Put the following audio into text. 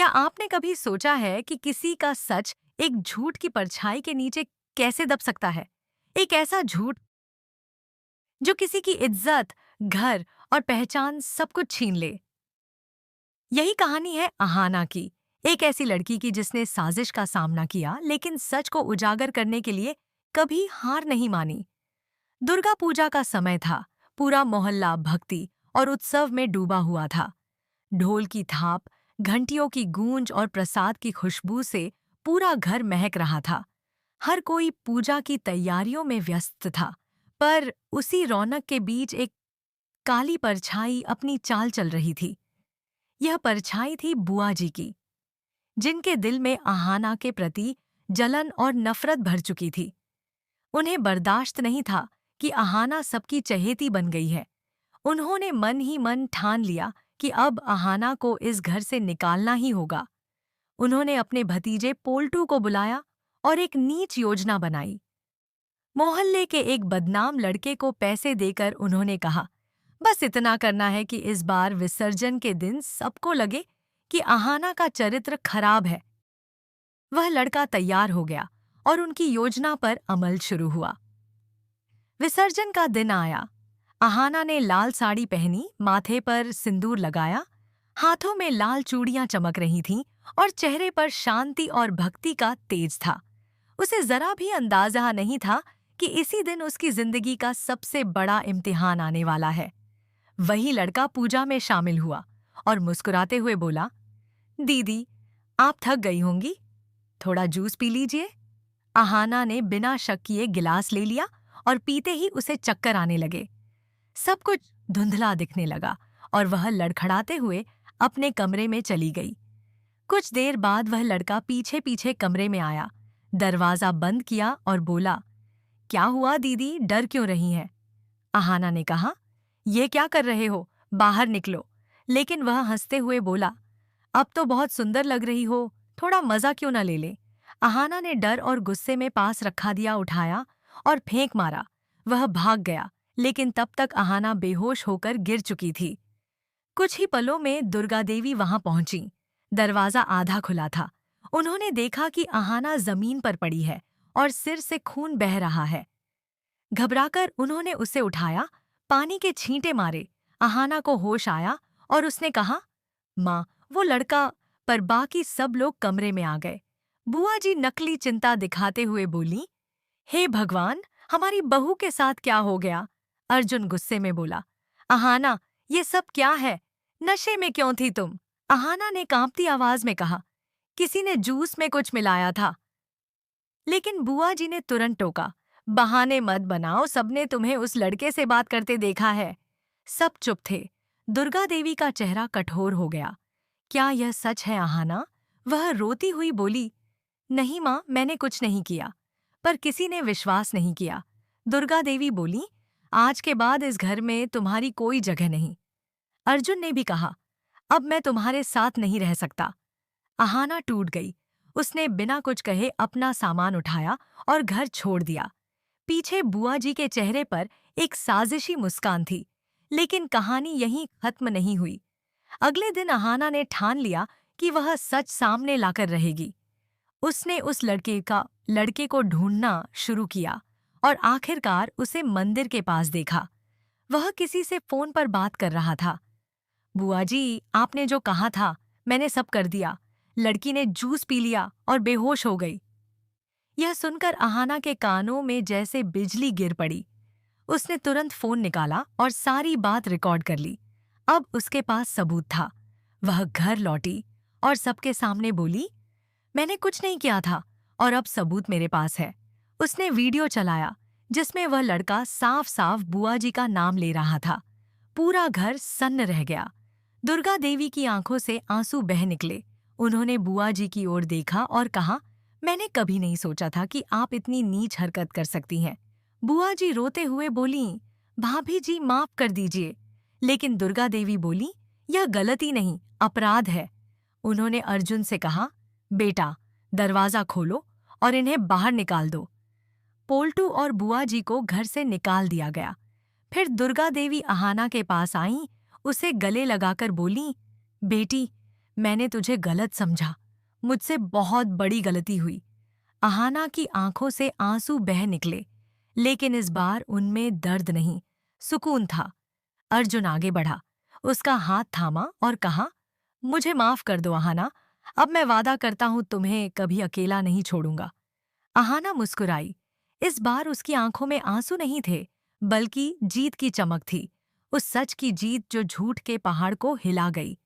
क्या आपने कभी सोचा है कि किसी का सच एक झूठ की परछाई के नीचे कैसे दब सकता है? एक ऐसा झूठ जो किसी की इज्जत, घर और पहचान सब कुछ छीन ले। यही कहानी है अहाना की, एक ऐसी लड़की की जिसने साजिश का सामना किया लेकिन सच को उजागर करने के लिए कभी हार नहीं मानी। दुर्गा पूजा का समय था। पूरा मोहल्ला भक्ति और उत्सव में डूबा हुआ था। ढोल की थाप, घंटियों की गूंज और प्रसाद की खुशबू से पूरा घर महक रहा था। हर कोई पूजा की तैयारियों में व्यस्त था। पर उसी रौनक के बीच एक काली परछाई अपनी चाल चल रही थी। यह परछाई थी बुआ जी की, जिनके दिल में आहाना के प्रति जलन और नफरत भर चुकी थी। उन्हें बर्दाश्त नहीं था कि आहाना सबकी चहेती बन गई है। उन्होंने मन ही मन ठान लिया कि अब आहाना को इस घर से निकालना ही होगा। उन्होंने अपने भतीजे पोल्टू को बुलाया और एक नीच योजना बनाई। मोहल्ले के एक बदनाम लड़के को पैसे देकर उन्होंने कहा, बस इतना करना है कि इस बार विसर्जन के दिन सबको लगे कि आहाना का चरित्र खराब है। वह लड़का तैयार हो गया और उनकी योजना पर अमल शुरू हुआ। विसर्जन का दिन आया। आहाना ने लाल साड़ी पहनी, माथे पर सिंदूर लगाया, हाथों में लाल चूड़ियां चमक रही थीं और चेहरे पर शांति और भक्ति का तेज था। उसे जरा भी अंदाजा नहीं था कि इसी दिन उसकी जिंदगी का सबसे बड़ा इम्तिहान आने वाला है। वही लड़का पूजा में शामिल हुआ और मुस्कुराते हुए बोला, दीदी, आप थक गई होंगी, थोड़ा जूस पी लीजिए। आहाना ने बिना शक किए गिलास ले लिया और पीते ही उसे चक्कर आने लगे। सब कुछ धुंधला दिखने लगा और वह लड़खड़ाते हुए अपने कमरे में चली गई। कुछ देर बाद वह लड़का पीछे पीछे कमरे में आया, दरवाजा बंद किया और बोला, क्या हुआ दीदी, डर क्यों रही हैं? आहाना ने कहा, ये क्या कर रहे हो, बाहर निकलो। लेकिन वह हंसते हुए बोला, अब तो बहुत सुंदर लग रही हो, थोड़ा मजा क्यों न ले ले। आहाना ने डर और गुस्से में पास रखा दिया उठाया और फेंक मारा। वह भाग गया, लेकिन तब तक आहाना बेहोश होकर गिर चुकी थी। कुछ ही पलों में दुर्गा देवी वहां पहुंची। दरवाजा आधा खुला था। उन्होंने देखा कि आहाना जमीन पर पड़ी है और सिर से खून बह रहा है। घबराकर उन्होंने उसे उठाया, पानी के छींटे मारे। आहाना को होश आया और उसने कहा, माँ, वो लड़का। पर बाकी सब लोग कमरे में आ गए। बुआ जी नकली चिंता दिखाते हुए बोली, हे भगवान, हमारी बहू के साथ क्या हो गया? अर्जुन गुस्से में बोला, आहाना, ये सब क्या है? नशे में क्यों थी तुम? आहाना ने कांपती आवाज में कहा, किसी ने जूस में कुछ मिलाया था। लेकिन बुआ जी ने तुरंत टोका, बहाने मत बनाओ, सबने तुम्हें उस लड़के से बात करते देखा है। सब चुप थे। दुर्गा देवी का चेहरा कठोर हो गया। क्या यह सच है आहाना? वह रोती हुई बोली, नहीं माँ, मैंने कुछ नहीं किया। पर किसी ने विश्वास नहीं किया। दुर्गा देवी बोली, आज के बाद इस घर में तुम्हारी कोई जगह नहीं। अर्जुन ने भी कहा, अब मैं तुम्हारे साथ नहीं रह सकता। आहाना टूट गई। उसने बिना कुछ कहे अपना सामान उठाया और घर छोड़ दिया। पीछे बुआ जी के चेहरे पर एक साजिशी मुस्कान थी। लेकिन कहानी यहीं खत्म नहीं हुई। अगले दिन आहाना ने ठान लिया कि वह सच सामने लाकर रहेगी। उसने उस लड़के को ढूंढना शुरू किया और आखिरकार उसे मंदिर के पास देखा। वह किसी से फोन पर बात कर रहा था। बुआ जी, आपने जो कहा था, मैंने सब कर दिया। लड़की ने जूस पी लिया और बेहोश हो गई। यह सुनकर आहाना के कानों में जैसे बिजली गिर पड़ी। उसने तुरंत फोन निकाला और सारी बात रिकॉर्ड कर ली। अब उसके पास सबूत था। वह घर लौटी और सबके सामने बोली, मैंने कुछ नहीं किया था और अब सबूत मेरे पास है। उसने वीडियो चलाया जिसमें वह लड़का साफ साफ बुआ जी का नाम ले रहा था। पूरा घर सन्न रह गया। दुर्गा देवी की आंखों से आंसू बह निकले। उन्होंने बुआ जी की ओर देखा और कहा, मैंने कभी नहीं सोचा था कि आप इतनी नीच हरकत कर सकती हैं। बुआ जी रोते हुए बोली, भाभी जी, माफ कर दीजिए। लेकिन दुर्गा देवी बोली, यह गलती नहीं, अपराध है। उन्होंने अर्जुन से कहा, बेटा, दरवाजा खोलो और इन्हें बाहर निकाल दो। पोल्टू और बुआ जी को घर से निकाल दिया गया। फिर दुर्गा देवी आहाना के पास आईं, उसे गले लगाकर बोली, बेटी, मैंने तुझे गलत समझा। मुझसे बहुत बड़ी गलती हुई। अहाना की आंखों से आंसू बह निकले, लेकिन इस बार उनमें दर्द नहीं, सुकून था। अर्जुन आगे बढ़ा, उसका हाथ थामा और कहा, मुझे माफ कर दो अहाना, अब मैं वादा करता हूं तुम्हें कभी अकेला नहीं छोड़ूंगा। अहाना मुस्कुराई। इस बार उसकी आंखों में आंसू नहीं थे, बल्कि जीत की चमक थी। उस सच की जीत जो झूठ के पहाड़ को हिला गई।